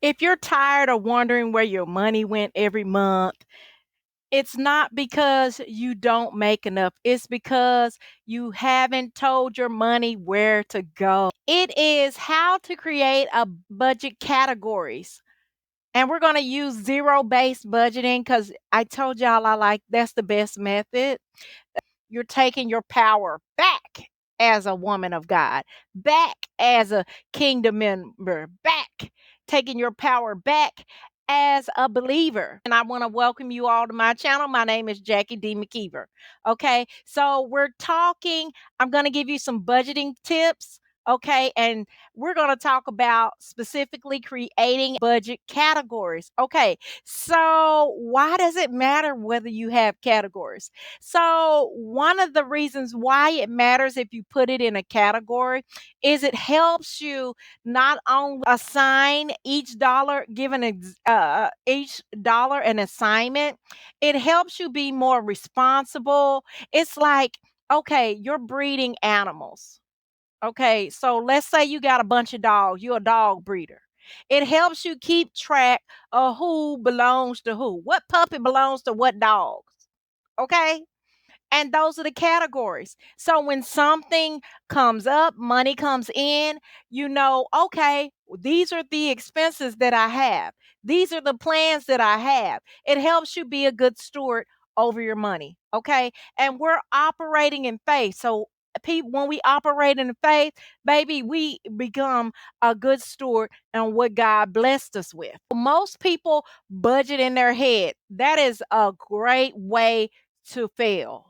If you're tired of wondering where your money went every month, it's not because you don't make enough. It's because you haven't told your money where to go. It is how to create a budget categories. And we're going to use zero-based budgeting because I told y'all that's the best method. You're taking your power back as a woman of God, back as a kingdom member, back, taking your power back as a believer. And I want to welcome you all to my channel. My name is Jackie D. McKeever. Okay, so I'm going to give you some budgeting tips. Okay, and we're going to talk about specifically creating budget categories. Okay, so why does it matter whether you have categories? So, one of the reasons why it matters if you put it in a category is it helps you not only assign each dollar, each dollar an assignment, it helps you be more responsible. It's like, okay, you're breeding animals. Okay, so let's say you got a bunch of dogs, you're a dog breeder. It helps you keep track of who belongs to who, what puppy belongs to what dogs. Okay, and those are the categories. So when something comes up, money comes in, okay, these are the expenses that I have. These are the plans that I have. It helps you be a good steward over your money. Okay. And we're operating in faith. So people, when we operate in faith, baby, we become a good steward and what God blessed us with. Most people budget in their head. That is a great way to failure.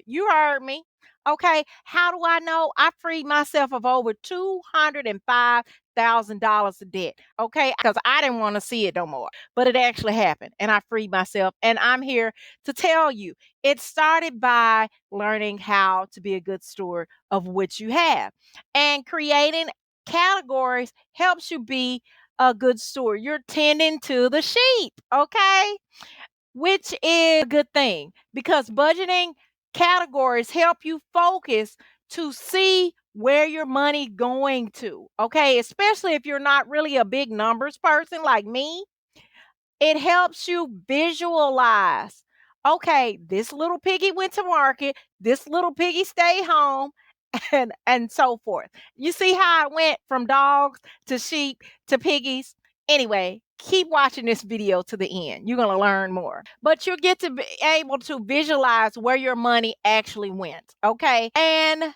You heard me. Okay. How do I know? I freed myself of over $205,000 of debt. Okay. Because I didn't want to see it no more. But it actually happened. And I freed myself. And I'm here to tell you it started by learning how to be a good steward of what you have. And creating categories helps you be a good steward. You're tending to the sheep. Okay, which is a good thing because budgeting categories help you focus to see where your money going to. Okay, especially if you're not really a big numbers person like me, it helps you visualize. Okay, this little piggy went to market, this little piggy stayed home, and so forth. You see how it went from dogs to sheep to piggies? Anyway, keep watching this video to the end. You're going to learn more. But you'll get to be able to visualize where your money actually went, okay? And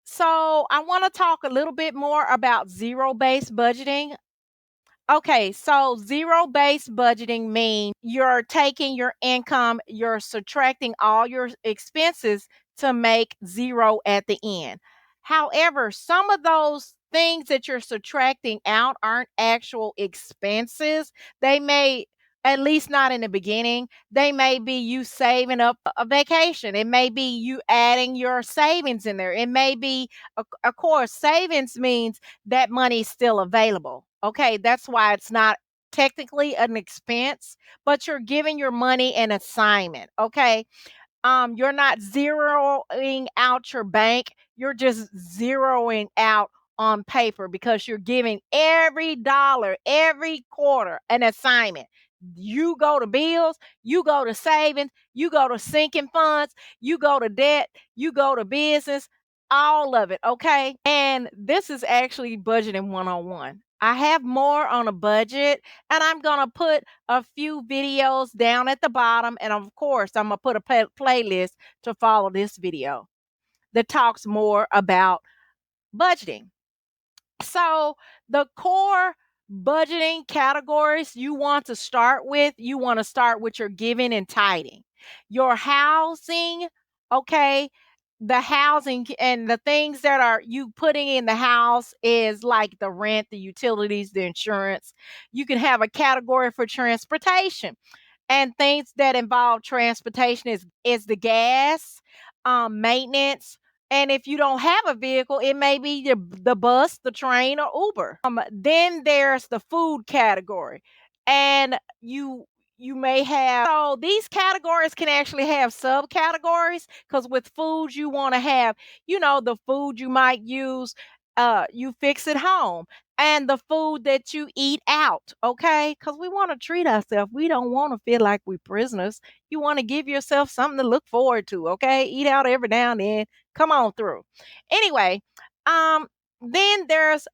so I want to talk a little bit more about zero-based budgeting. Okay, so zero-based budgeting means you're taking your income, you're subtracting all your expenses to make zero at the end. However, some of those things that you're subtracting out aren't actual expenses. They may, at least not in the beginning, they may be you saving up a vacation. It may be you adding your savings in there. It may be, of course, savings means that money is still available. Okay, that's why it's not technically an expense, but you're giving your money an assignment. Okay, you're not zeroing out your bank, you're just zeroing out on paper because you're giving every dollar, every quarter an assignment. You go to bills, you go to savings, you go to sinking funds, you go to debt, you go to business, all of it. Okay. And this is actually budgeting 101. I have more on a budget, and I'm going to put a few videos down at the bottom. And of course, I'm going to put a playlist to follow this video that talks more about budgeting. So, the core budgeting categories you want to start with your giving and tithing. Your housing, okay? The housing and the things that are you putting in the house is like the rent, the utilities, the insurance. You can have a category for transportation, and things that involve transportation is the gas, maintenance, and if you don't have a vehicle, it may be the bus, the train, or Uber. Then there's the food category, and you may have, so these categories can actually have subcategories because with food you want to have, the food you might use, you fix at home. and the food that you eat out, okay? Because we want to treat ourselves. We don't want to feel like we're prisoners. You want to give yourself something to look forward to, okay? Eat out every now and then. Come on through. Anyway, um, then there's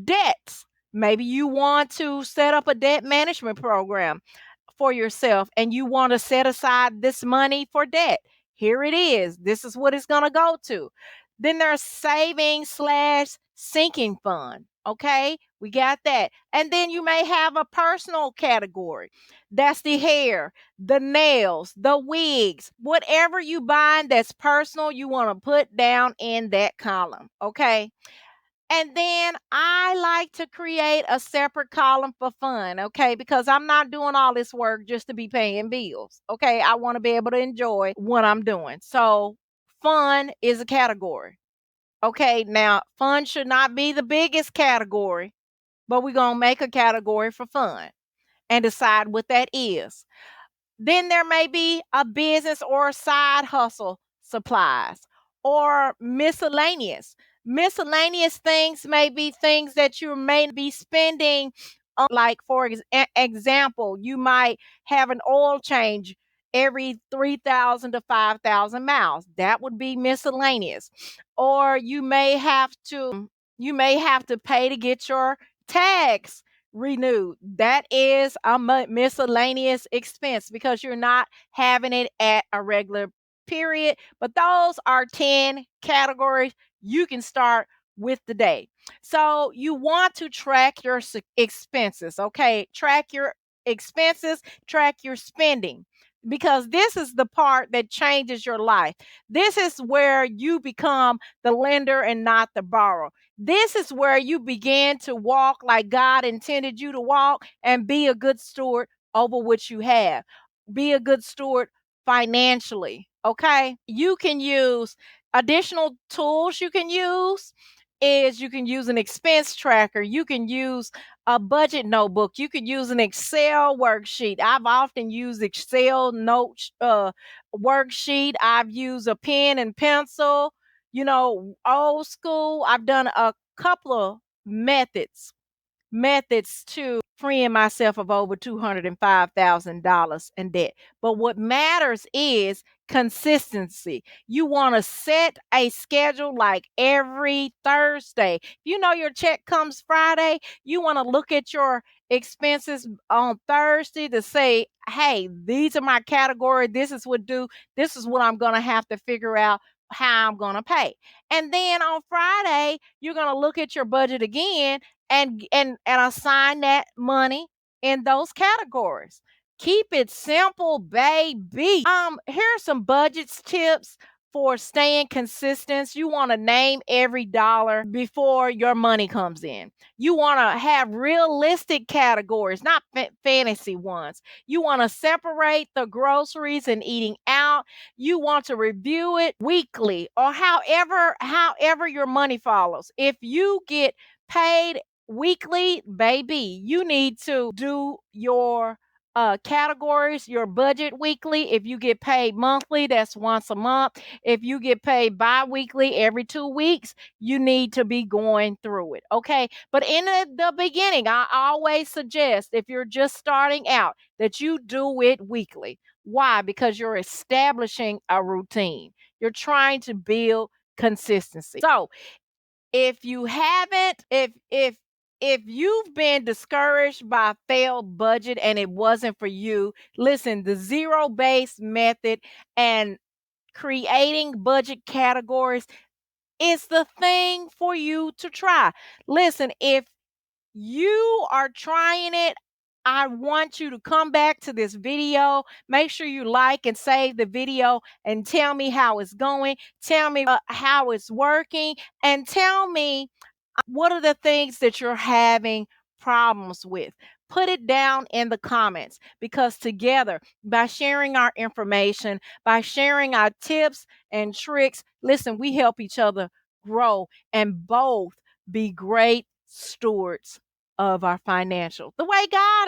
debts. Maybe you want to set up a debt management program for yourself and you want to set aside this money for debt. Here it is. This is what it's going to go to. Then there's savings slash sinking fund. Okay, we got that. And then you may have a personal category. That's the hair, the nails, the wigs, whatever you buy that's personal, you want to put down in that column. Okay. And then I like to create a separate column for fun, okay? Because I'm not doing all this work just to be paying bills, okay? I want to be able to enjoy what I'm doing. So, fun is a category, okay? Now, fun should not be the biggest category, but we're going to make a category for fun and decide what that is. Then there may be a business or a side hustle supplies or miscellaneous. Miscellaneous things may be things that you may be spending on, like for example, you might have an oil change every 3,000 to 5,000 miles. That would be miscellaneous. Or you may have to pay to get your tags renewed. That is a miscellaneous expense because you're not having it at a regular period. But those are 10 categories you can start with today. So you want to track your expenses. Okay. Track your expenses, track your spending. Because this is the part that changes your life. This is where you become the lender and not the borrower. This is where you begin to walk like God intended you to walk and be a good steward over what you have. Be a good steward financially. Okay. You can use additional tools you can use is you can use an expense tracker. You can use a budget notebook. You could use an Excel worksheet. I've often used Excel note worksheet. I've used a pen and pencil, old school. I've done a couple of methods to freeing myself of over $205,000 in debt. But what matters is consistency. You want to set a schedule like every Thursday. You know your check comes Friday. You want to look at your expenses on Thursday to say, hey, these are my category. This is what due. This is what I'm going to have to figure out how I'm going to pay. And then on Friday, you're going to look at your budget again and assign that money in those categories. Keep it simple, baby. Here's some budgets tips for staying consistent. You want to name every dollar before your money comes in. You want to have realistic categories, not fantasy ones. You want to separate the groceries and eating out. You want to review it weekly or however your money follows. If you get paid weekly, baby, you need to do your categories, your budget weekly. If you get paid monthly, that's once a month. If you get paid bi-weekly every 2 weeks, you need to be going through it. Okay. But in the beginning, I always suggest if you're just starting out that you do it weekly. Why? Because you're establishing a routine. You're trying to build consistency. So if you haven't, if you've been discouraged by a failed budget and it wasn't for you, listen, the zero-based method and creating budget categories is the thing for you to try. Listen, if you are trying it, I want you to come back to this video. Make sure you like and save the video and tell me how it's going. Tell me how it's working and tell me what are the things that you're having problems with. Put it down in the comments because together, by sharing our information, by sharing our tips and tricks, listen, we help each other grow and both be great stewards of our financial, the way God